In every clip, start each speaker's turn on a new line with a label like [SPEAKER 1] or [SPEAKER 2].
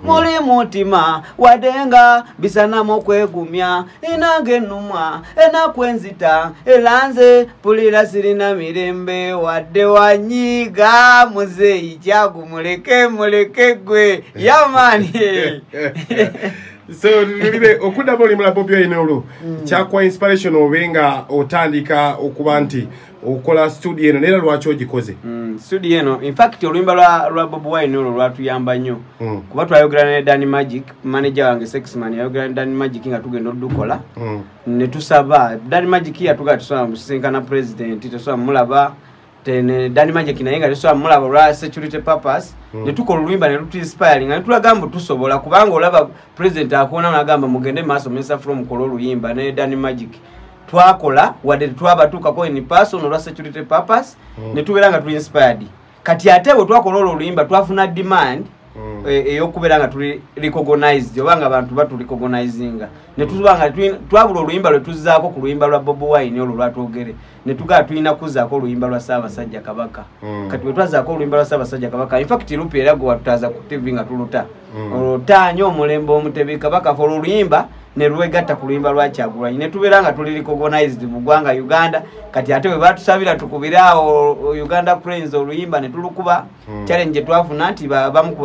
[SPEAKER 1] muli mutima wadenga bisanamo kwegumya inange numwa enakwenzita elanze pulira sirina mirembe wadde wanyiga muzeyi kyagu muleke gwe yamani.
[SPEAKER 2] So nulire okuda boli mula Bobi Wine olo kyakwa inspiration obenga otandika okuba nti okola studio eno nera lwaki ogikoze?
[SPEAKER 1] Studio eno in fact oluyimba lwa Bobi Wine olo lwatuyamba nnyo kuba twayogera ne Danny Magic manager wange Sexman yayogera ne Danny Magic nga tugenda odukola ne tusaba Danny Magic yatuga tusaba musinkana president tusaba mulaba tene Danny Magic naye nga tusaba mulaba lwa security purpose ne tukola oluyimba ne lutu inspiring nga tulagamba tusobola kubanga olaba president akuona nagamba mugende maso mesa from kolo oluyimba ne Danny Magic twakola wadde twabatuuka ko in person olwa security purpose ne tubeera nga tuli inspired kati ate bwe twakola oluyimba twafuna demand eyokubeera nga tuli recognized obanga abantu batu recognizinga ne tuzubanga twabula oluyimba lwe tuzzaako ku luyimba lwa Bobi Wine olwo lwatwogere ne tugaa tulina kuzzaako oluyimba lwa Ssaabasajja Kabaka kati bwe twazzaako oluyimba lwa Ssaabasajja Kabaka in fact lupi era gwe watutaza ku TV nga tuluta olutaanyo omulembe Omutebi Kabaka fo oluyimba ne lwegatta ku luyimba lwa Kyagulanyi ne tubeera nga tuli recognized mu ggwanga Uganda kati ate bwe batusabira tukubiraawo Uganda Praise oluyimba ne tulukuba challenge twafuna nti bamu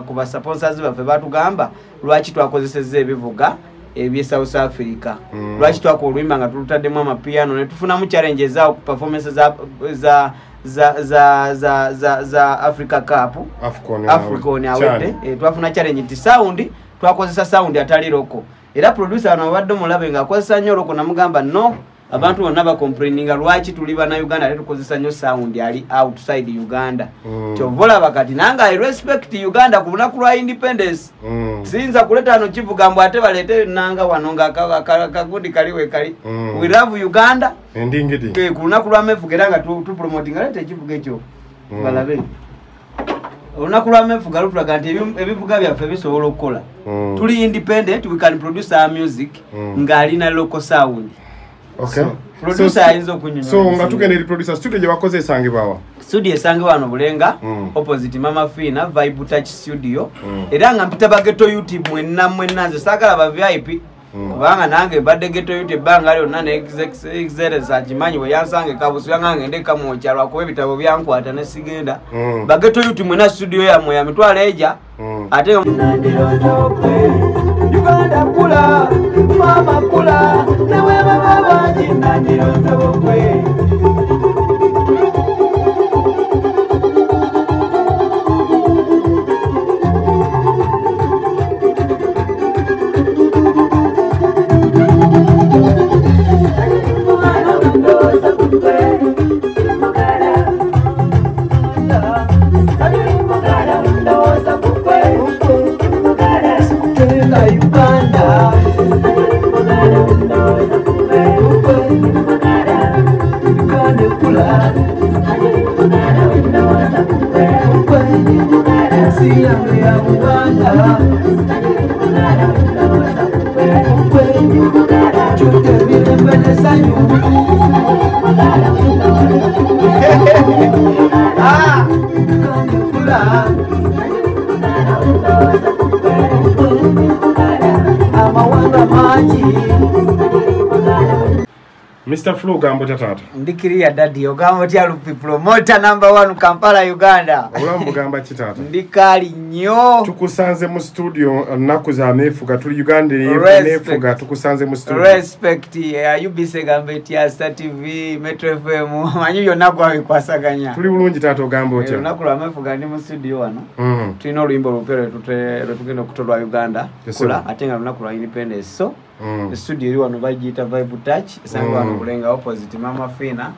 [SPEAKER 1] kuba sponsors baffe batugamba lwaki twakozesezza ebivuga ebye South Africa lwaki twakola oluyimba nga tulutaddemu amapiano ne tufunamu challenge ezaawo ku performances za Africa Cup Afcon awedde twafuna challenge nti sound twakozesa sound atali loko era producer anabadde mulabe nga akozesa nnyo loko namugamba no abantu bonna ba complaininga lwaki tuli bana Uganda ate tukozesa nnyo sound ali outside Uganda kyovola bakati nanga I respect Uganda ku lunaku lwa independence sinza kuleta no kivuga mbu ate balete nanga wano nga kagundi kaliwe kali we love Uganda endingiti ku lunaku lwa mevuga nga tu promoting alete ekivuga ekyo balabe olunaku lwa mevuga lutulaga nti ebivuga byaffe bisobola okukola tuli independent we can produce our music ng'alina local sound.
[SPEAKER 2] Okay.
[SPEAKER 1] Producer ayinza okunyonyola.
[SPEAKER 2] So nga tugenda eri producer studio gye bakoze esange bawa.
[SPEAKER 1] Studio esange wano Bulenga opposite Mama Fina Vibe Touch Studio. Era nga mpita bageto YouTube mwenna nze saagala ba VIP. Kubanga nange badde geto YouTube banga lyo nane XXL zajimanyi we yansange kabusu yanga ngende kamocha lwakuba ebitabo byankwata ne sigenda. Bageto YouTube mwenna studio ya moya mitwala eja. Ate Uganda kula, mama kula, newe mama baji nandiro sabokwe.
[SPEAKER 2] Mr. Flo gambo tatata.
[SPEAKER 1] Ndikiria daddy ogambo tya lupi promoter number 1 Kampala Uganda.
[SPEAKER 2] Olambo gamba kitata.
[SPEAKER 1] Ndikali nnyo.
[SPEAKER 2] Tukusanze mu studio naku za mefuga tuli Uganda nefuga tukusanze mu studio.
[SPEAKER 1] Respect UBC gambo tya Star TV Metro FM manyi yonna kwabikwasaganya.
[SPEAKER 2] Tuli bulungi tato gambo tya.
[SPEAKER 1] Nakula mefuga ndi mu studio wano. Tulina oluyimba olupero tugenda okutolwa Uganda. Kula atenga lunakula independence so the studio eri wano bagiyita Vibe Touch esange wano Bulenga opposite Mama Fina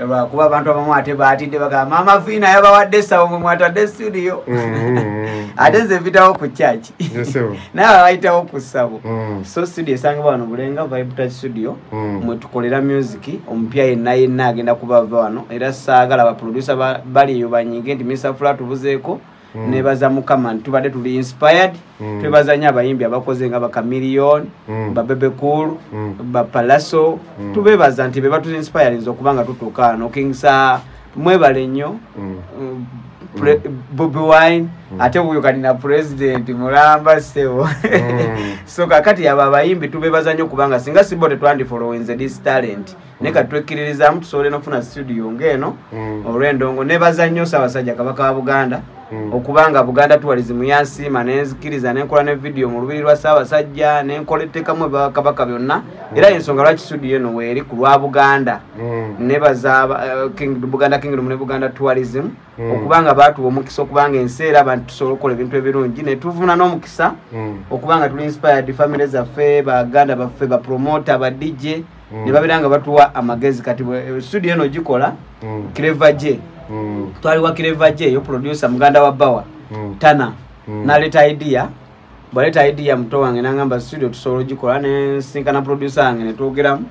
[SPEAKER 1] eba kuba abantu abamu ate baatidde bagamba Mama Fina yabawadde sawo mwe mwatadde studio ate nze mpitawo ku church naye bayitawo ku ssabo so studio esange wano Bulenga Vibe Touch studio mwe tukolera music omupya yenna agenda kubava wano era saagala abaproducer bali eyo banyinge nti Mr. Flat tubuzeeko nebaza mukama tubadde tuli inspired twebazanya abayimbi abakoze nga Chameleone ba Bebe Cool ba Palaso tubebaza nti beba tu inspired okubanga tutuka no Kingsa mwebale nnyo Bobby Wine ate uyo kanina president mulamba sewo so kakati aba abayimbi tubebaza nnyo kubanga singa sibote twandi following this talent neka twekiririza mtu sole nofuna studio ngeno olwendongo nebaza nnyo Ssaabasajja Kabaka wa Buganda okubanga Buganda tourism yansima nenzikiriza nenkola ne video mu lubiri lwa Ssaabasajja nenkoletekamu Kabaka byonna era ensonga lwaki studio eno weeri ku lwa Buganda nebaza Buganda Kingdom ne Buganda tourism okubanga baatu omukisa okubanga enseera abantu tusobola okukola ebintu ebirungi ne tuvuna n'omukisa okubanga tuli inspired families zaffe Baganda baffe ba promoter ba DJ ne babiranga batuwa amagezi kati studio eno gikola Clever J twali wa Clever J yo producer muganda wa Bawa Tana naleta idea baleta idea mto wange nangamba studio tusobola gikola ne sinkana producer wange ne twogeramu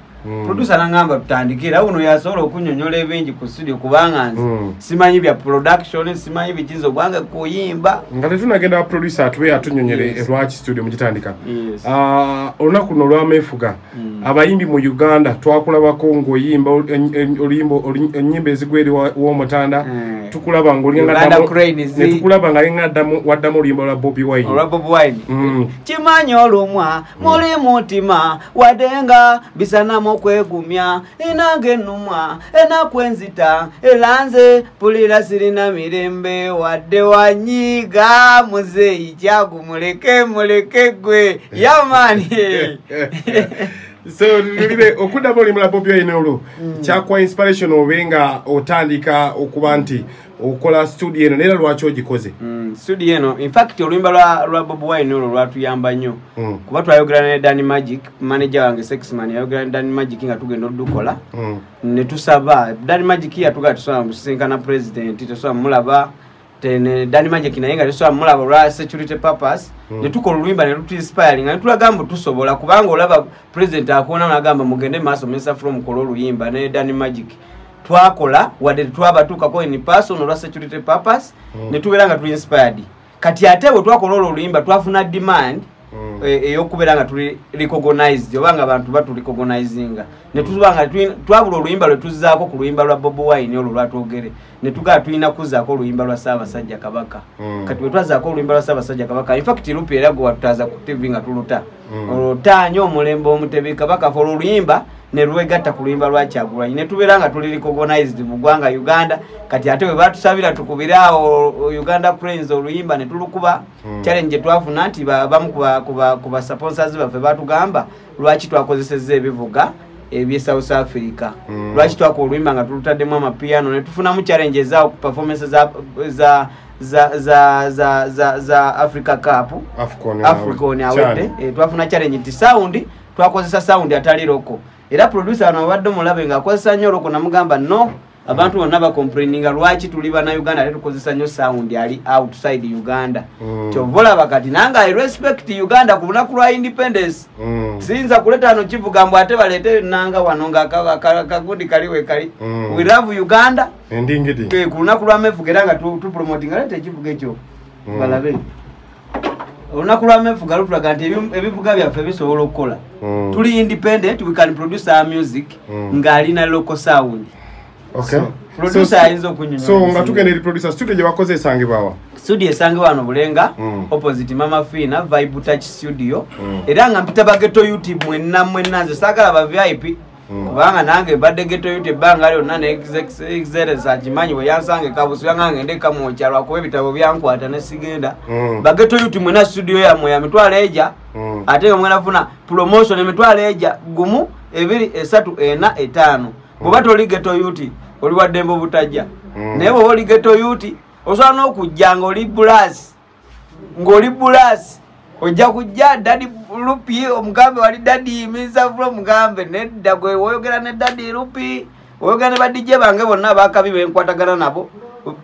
[SPEAKER 1] producer nangamba tutandikira uno yasobola okunyonyola ebingi ku studio kubanga nze simanyi bya production simanyi bikizo bwange kuyimba
[SPEAKER 2] ngate tunagenda producer atwe atunyonyere lwaki studio mugitandika olunaku no lwamefuga abayimbi mu Uganda twakulabako ng'oyimba ennyimba ezigweri w'omutanda tukulaba ng'olinga tukulaba nga linga waddamu oluyimba lwa Bobby Wine kimanyi olumwa muli mutima wadenga bisanamo kwegumya inange numwa enakwenzita elanze pulira sirina mirembe wadde wanyiga muzeyi muleke gwe yamani so nulire okuddamu oluyimba lwa Bobby Wine olwo kyakwa inspiration obenga otandika okuba nti okola studio eno nera lwaki ogikoze
[SPEAKER 1] studio eno in fact oluyimba lwa Bobby Wine olwo lwatuyamba nnyo kuba twayogera ne Danny Magic manager wange Sexman yayogera ne Danny Magic nga tugenda odukola ne tusaba Danny Magic yatuga tusobola musinkana president tusobola mulaba tene Danny Magic naye nga tusobola mulaba lwa security purpose ne tukola oluyimba ne lutu inspiring nga tulagamba tusobola kubanga olaba president akuona nagamba mugende maaso mesa from kolo oluyimba ne Danny Magic twakola wadde twabatuuka ko in person olwa security purpose ne tubeera nga tuli inspired kati ate bwe twakola oluyimba twafuna demand eyokubeera nga tuli recognized obanga abantu batu recognizinga ne tuzubanga twabula oluyimba lwe tuzzaako ku luyimba lwa Bobby Wine olwo lwatwogere ne tugaa tulina kuzzaako oluyimba lwa Ssaabasajja Kabaka kati bwe twazzaako oluyimba lwa Ssaabasajja Kabaka in fact lupi era gwe watutaza ku TV nga tuluta olutaanyo omulembe omutebi Kabaka fola oluyimba ne lwegatta ku luyimba lwa Kyagulanyi ne tubeera nga tuli recognized mu ggwanga Uganda kati ate bwe batusabira tukubiraawo Uganda Cranes oluyimba ne tulukuba challenge twafuna nti bamu kuba sponsors baffe batugamba lwaki twakozesezza ebivuga ebye South Africa lwaki twakola oluyimba nga tulutaddemu amapiano ne tufunamu challenge ezaawo ku performance za Africa Cup Afcon awedde twafuna challenge nti sound twakozesa sound atali loko era producer ano abadde mulabe nga akozesa nnyo loko namugamba no abantu bonna ba complaininga lwaki tuli bana Uganda ate tukozesa nnyo sound ali outside Uganda kyovola bakati nanga I respect Uganda ku lunaku lwa independence sinza kuleta ano kivuga mbu ate balete nanga wano nga kagundi kaliwe kali we love Uganda
[SPEAKER 2] endingiti
[SPEAKER 1] ku lunaku lwa mefuga era nga tu promoting alete ekivuga ekyo balabe olunaku lwa mefuga lutulaga nti ebivuga byaffe bisobola okukola tuli independent we can produce our music ng'alina local sound.
[SPEAKER 2] Okay.
[SPEAKER 1] Producer ayinza okunyonyola.
[SPEAKER 2] So nga tugenda eri producer studio gye bakoze esangibwa wa?
[SPEAKER 1] Studio esangibwa wano Bulenga opposite Mama Fina Vibe Touch Studio. Era nga mpita bageto YouTube mwenna nze saagala ba VIP. Kubanga nange badde geto YouTube banga lyo nane XXL za kimanyi we yansange kabusu yanga ngende kamu kyalwa kuba ebitabo byankwata ne sigenda. Bageto YouTube mwenna studio ya moya mitwala eja. Ate mwenna funa promotion emitwala eja gumu 2 3 4 5. Bwoba toli geto yuti oli waddembo butajja naye bwoba oli geto yuti osobola n'okujja ng'oli bulasi ojja kujja dadi lupi omugambe wali dadi yimiza fulo omugambe nedda gwe woyogera ne dadi lupi woyogera ne badijje bange bonna abakabi benkwatagana nabo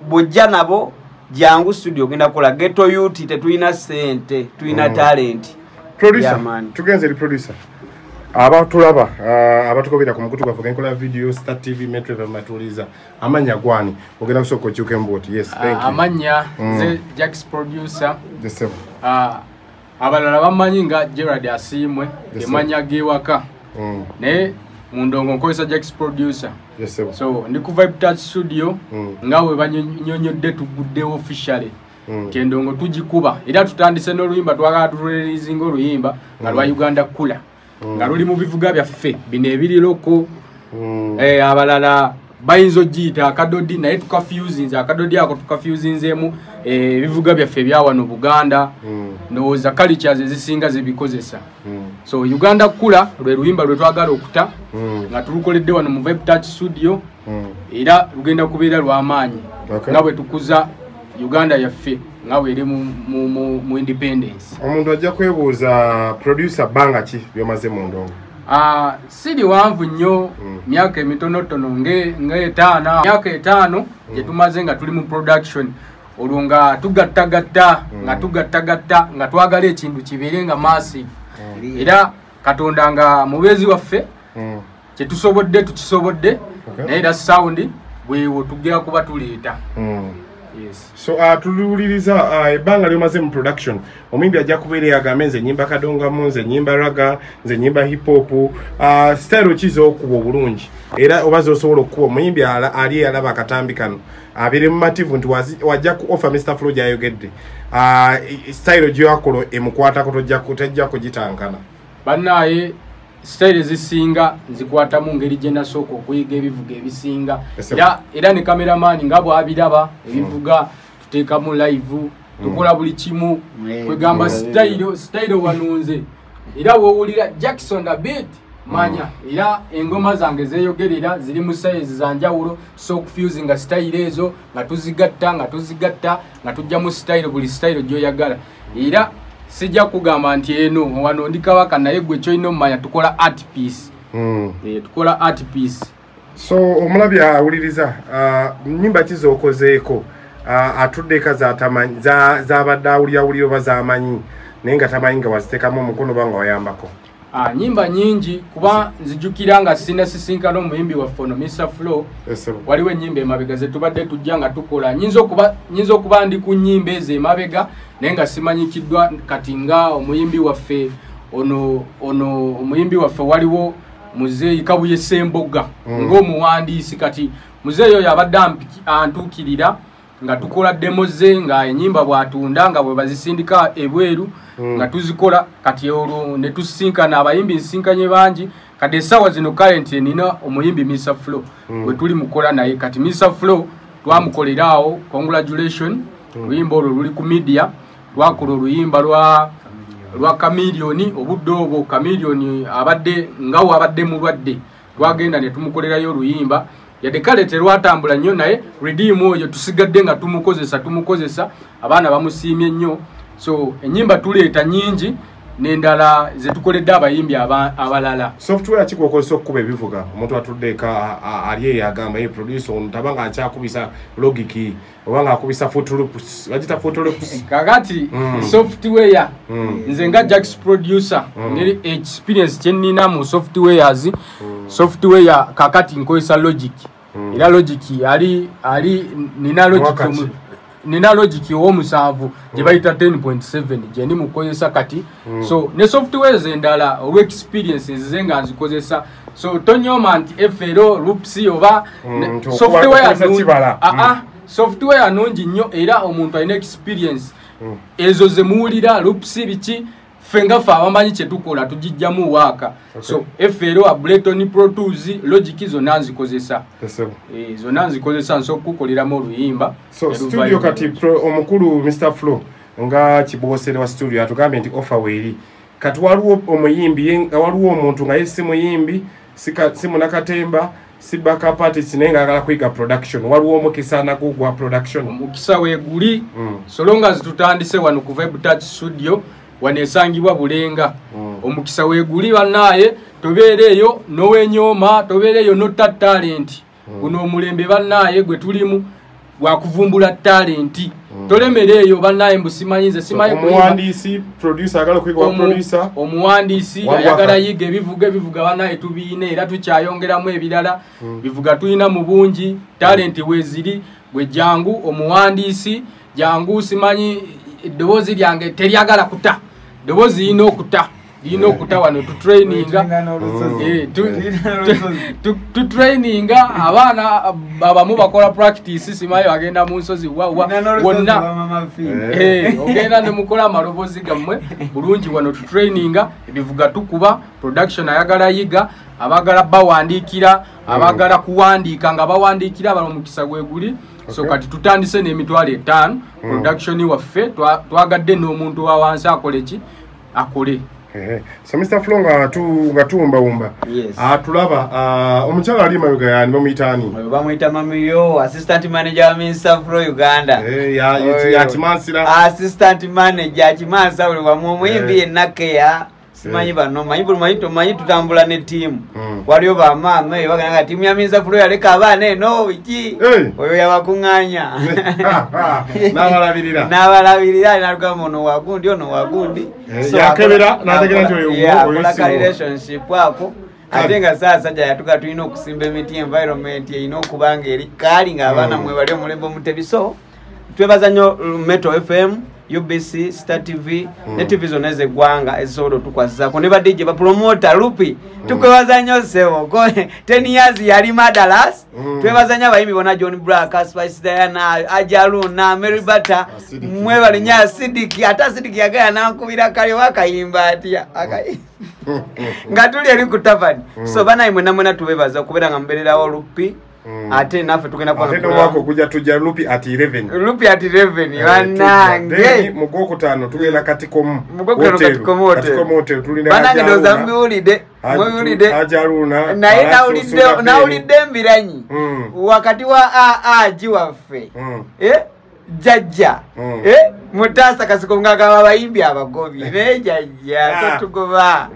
[SPEAKER 1] bwojja nabo jangu studio genda kukola geto yuti tetulina ssente tulina talenti
[SPEAKER 2] producer tugenze eri producer abatulaba abatukobera ku mukutu gwafuga enkola video Star TV Metro matuliza amanya gwani ogenda kusoko chuke mboti yes thank you
[SPEAKER 3] amanya ze Jax producer
[SPEAKER 2] the same
[SPEAKER 3] abalala bamanyi nga Gerard Asimwe emanya gewaka ne Mundongo nkozesa Jax producer.
[SPEAKER 2] Yes sir.
[SPEAKER 3] So ndi ku Vibe Touch studio ngawe banyonyodde tugudde officially. Kendongo tujikuba era tutandise n'oluyimba twagala tulirizinga oluyimba nga lwa Uganda Kula nga luli mu bivuga byaffe bino ebiri loko abalala bayinzo jita akadodi naye tukafusinze akadodi ako tukafusinzemu bivuga byaffe byawa no Buganda no za cultures ezisinga zibikozesa. So Uganda Kula lwe luyimba lwe twagala okuta nga tulukoledde wano mu Vibe Touch studio era lugenda kubeera lw'amaanyi nga bwe tukuza Uganda yaffe ngawe eri mu independence.
[SPEAKER 2] Omuntu ajja kwebuuza producer banga ki byomaze mu ndongo?
[SPEAKER 3] Sidi wanvu nnyo myaka emitonotono ng'etaano myaka etaano gye tumaze nga tuli mu production olwo nga tugattagatta nga twagala ekintu kibeere nga massive era Katonda nga mubeezi waffe kye tusobodde tukisobodde naye era sound bwewo tugera kuba tuleeta. Yes.
[SPEAKER 2] So tululiriza ebanga lyomaze mu production omuyimbi ajja kubeera yagambe nze nyimba kadonga mu nze nyimba raga nze nyimba hip hop style kizo okuba obulungi era obazo osobola okuba omuyimbi ali yalaba akatambi kano abere mu mativu nti wajja ku offer Mr. Flo gyayogedde style gyakolo emukwatako tojja kugitankana
[SPEAKER 3] bannaye style zisinga nzikwata mu ngeri gye nasooka okuyiga ebivuga ebisinga era ne cameraman nga bw'abiraba ebivuga tuteeka mu live tukola buli kimu kwegamba style wanunze era woowulira Jackson the beat manya era engoma zange zeeyogerera ziri mu size zanjawulo so confusing style ezo nga tuzigatta nga tujja mu style buli style gy'oyagala era sijja kugamba nti eno wano ndi Kabaka naye gwe kyoyina omanya tukola art piece. Tukola art piece.
[SPEAKER 2] So omulabi awuliriza nnyimba kizookozeeko atuddeka zabadde awulira oba zamanyi naye nga tamanyi nga waziteekamu omukono oba nga wayambako?
[SPEAKER 3] Nyimba nyingi kuba nzijukira nga sina sisinkana omuyimbi waffe ono Mr. Flo waliwo ennyimba emabega ze tubadde tujja nga tukola nyinza okuba ndi ku nnyimba ezo emabega naye nga simanyikiddwa kati nga omuyimbi waffe ono omuyimbi waffe waliwo Muzeeyi Kabuye Ssemboga ng'omuwandiisi kati muzeeyi oyo abadde antuukirira nga tukola demo ze nga ennyimba bw'atunda nga bwe bazisindika ebweru nga tuzikola kati olwo ne tusinkana abayimbi nsinkanye bangi kati essaawa zino current nina omuyimbi Mr. Flo bwe tuli mukola naye kati Mr. Flo twamukoleraawo congratulation oluyimba olwo luli ku media twakola oluyimba lwa Chameleone obudde obwo Chameleone abadde ngawo abadde mulwadde twagenda ne tumukolerayo oluyimba yadde kale terwatambula nnyo naye redeem oyo tusigadde nga tumukozesa abaana bamusiimye nnyo. So ennyimba tuleeta nyingi n'endala ze tukoledde abayimbi abalala.
[SPEAKER 2] Software kikokozesa okukuba ebivuga omuntu atuddeeka ali yagamba ye producer ono tabanga akyakubisa logic oba ng'akubisa photoloops bagita photoloops
[SPEAKER 3] kakati software nze nga Jax producer ngeri experience kyenina mu softwares software kakati nkozesa Logic era Logic ali nina Logic omusanvu gye bayita 10.7 gye ndi mukozesa kati so ne softwares endala olw experiences zenga nzikozesa so tonyoma nti FLO loops oba software nungi nnyo era omuntu alina experience ezo ze muwulira loops biki fenga fa abamanyi kye tukola tujijjamu waaka so FLO Ableton Pro Tools Logic zonna nzikozesa zonna nzikozesa nso kukoleramu oluyimba
[SPEAKER 2] so studio kati omukulu Mr. Flo nga kibosere wa studio atugambye nti offer weeri kati waliwo omuyimbi waliwo omuntu nga yesi muyimbi simunakatemba si backup artist nenga agala kwiga production waliwo omukisa nagugwa production
[SPEAKER 3] omukisa weeguli solonga zitutandise wano ku Vibe Touch studio wanesangibwa Bulenga omukisa weeguli bannaye tobeereyo nowenyoma tobeereyo no talent guno omulembe bannaye gwe tulimu wakuvumbula talent tolemereyo bannaye mbusimanyize simaye
[SPEAKER 2] omuwandiisi producer agala kwiga producer
[SPEAKER 3] omuwandiisi ayagala yiga ebivuga bannaye tubiine era tukyayongeramu ebirala bivuga tulina mu bungi talent weziri gwe jangu omuwandiisi jangu simanyi eddoboozi lyange teryagala kuta eddoboozi lina okuta ino kutawano tu training abana abamu bakola practice simayo agenda mu nsozi wonna ogenda ne mukola amalobozi gammwe bulungi wano tu training ebivuga tukuba production ayagala yiga abagala bawandikira abagala kuwandika nga bawandikira abalo mukisa gweguli so kati tutandise n'emitwalo 5 production waffe twagadde n'omuntu wa wansi akoleki akole.
[SPEAKER 2] So Mr. Flonga ngatumba tulaba omukyala ali mayoga yani bamuyitani
[SPEAKER 1] bamuyita mamiyo assistant manager wa Mr. Flo Uganda
[SPEAKER 2] ya Kimansira
[SPEAKER 1] assistant manager Kimansa uli wa muyimbi enakeya simanyi bano manyi tutambula ne team waliyo ba mama baganga team ya Mr. Flo yaleka abana eno wiki oyo yabakunganya nabalabirira naluka mono wagundi ono wagundi
[SPEAKER 2] so yakebera nategera nti
[SPEAKER 1] oyo relationship wako atenga sasa yatuka tulina okusimba emiti environment ino kubanga eri kali nga abana mwe bali omulembo mutebiso twebaza nnyo Metro FM UBC Star TV ne TV zonna ezeggwanga ezisobola tukwasako ne badije ba promoter Lupi tukwebaza nnyo sewo 10 years yali Madalas twebaza nnyo abayimbi bona John Black Spice Diana Ajaluna Mary Bata mwe bali nya Sidiki ata Sidiki yagaya nankubira kale wakayimba atia ngatuli eri kutafani so bana imwe namwe natubebaza kubera ngambererawo Lupi ate nafe tugenda kwa
[SPEAKER 2] ate wako kuja tuja Lupi at
[SPEAKER 1] 11 wanange
[SPEAKER 2] mugoko tano tugenda katikomu
[SPEAKER 1] hotel
[SPEAKER 2] tulina
[SPEAKER 1] banange ndoza mbiulide
[SPEAKER 2] Ajaluna
[SPEAKER 1] na ulide mbiranyi wakati wa aji waffe jajja mutasa kasikonga kaba bayimbi abagobi ne jajja tugoba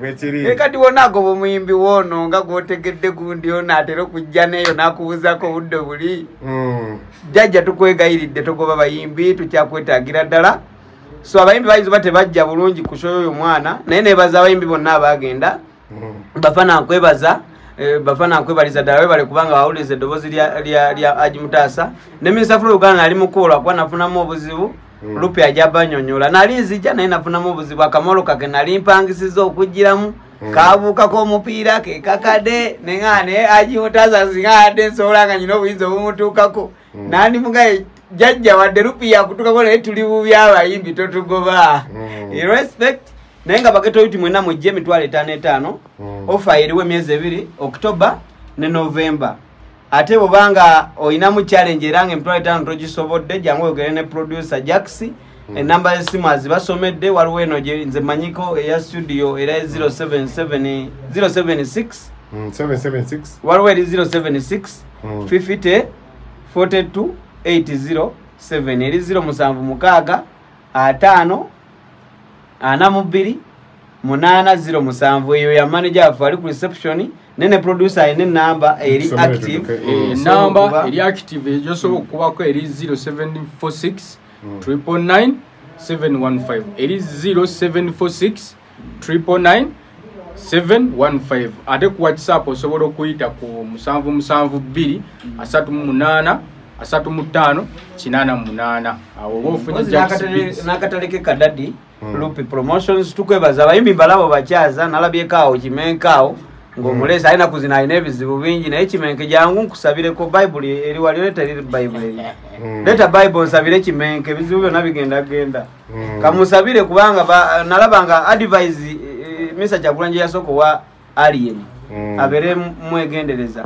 [SPEAKER 1] kati wona agobo muyimbi wono nga gotegedde gundi ona atero kujja neyo nakubuzako budde buli jajja tukwegayiridde tugoba bayimbi tukyakwetagira ddala so abayimbi bayizo bate bajja bulungi kushoyo mwana naye nebaza abayimbi bonna abagenda bafana nkwebaza bafana kwebaliza dawe bale kubanga bawulize dobozi lya Ajimutasa ne Mr. Flo Uganda ali mukola kwa nafunamu obuzibu Lupi ajaba nyonyola nalinzija naye nafunamu obuzibu akamolo kake nalimpangisiza okujiramu kabuka ko mupiira ke kakade nengane Ajimutasa zingade solanga nyino obuyinza bumutukako nani mugaye jajja wadde Lupi yakutukako naye tuli bubi abayimbi totugoba respect nenga bageto yuti mwena mujje mitwale 5 offer eriwe myezi 2 October ne November ate bobanga oyina mu challenge erange mitwale 5 togisobodde jangu ogere ne producer Jaxi enamba esimu azibasomedde waliwo eno je nze manyiko ya studio era 076 waliwo eri 076 50 42 807 eri 076 5 Anamubiri Munana 07 eyo ya manager afu ali ku reception nene producer ene number eri active
[SPEAKER 3] number eri active ejoso okubako eri 0746 999 715 eri 0746 999 715 ate ku WhatsApp osobola okuyita ku 772 38 35 88 awo bofunya Jackson
[SPEAKER 1] nakataleke kadadi Lupi promotions tukwebaza abayimbi balabo bachaza nalabyekaawo kimenkaawo ngomulesa alina kuzina enebizibu bingi naye kimenke jangu nkusabire ko Bible eri wali leta eri Bible leta Bible nsabire kimenke bizibu byonna bigenda kamusabire kubanga nalabanga advise message akulanje yasoko wa alien abere mwegendereza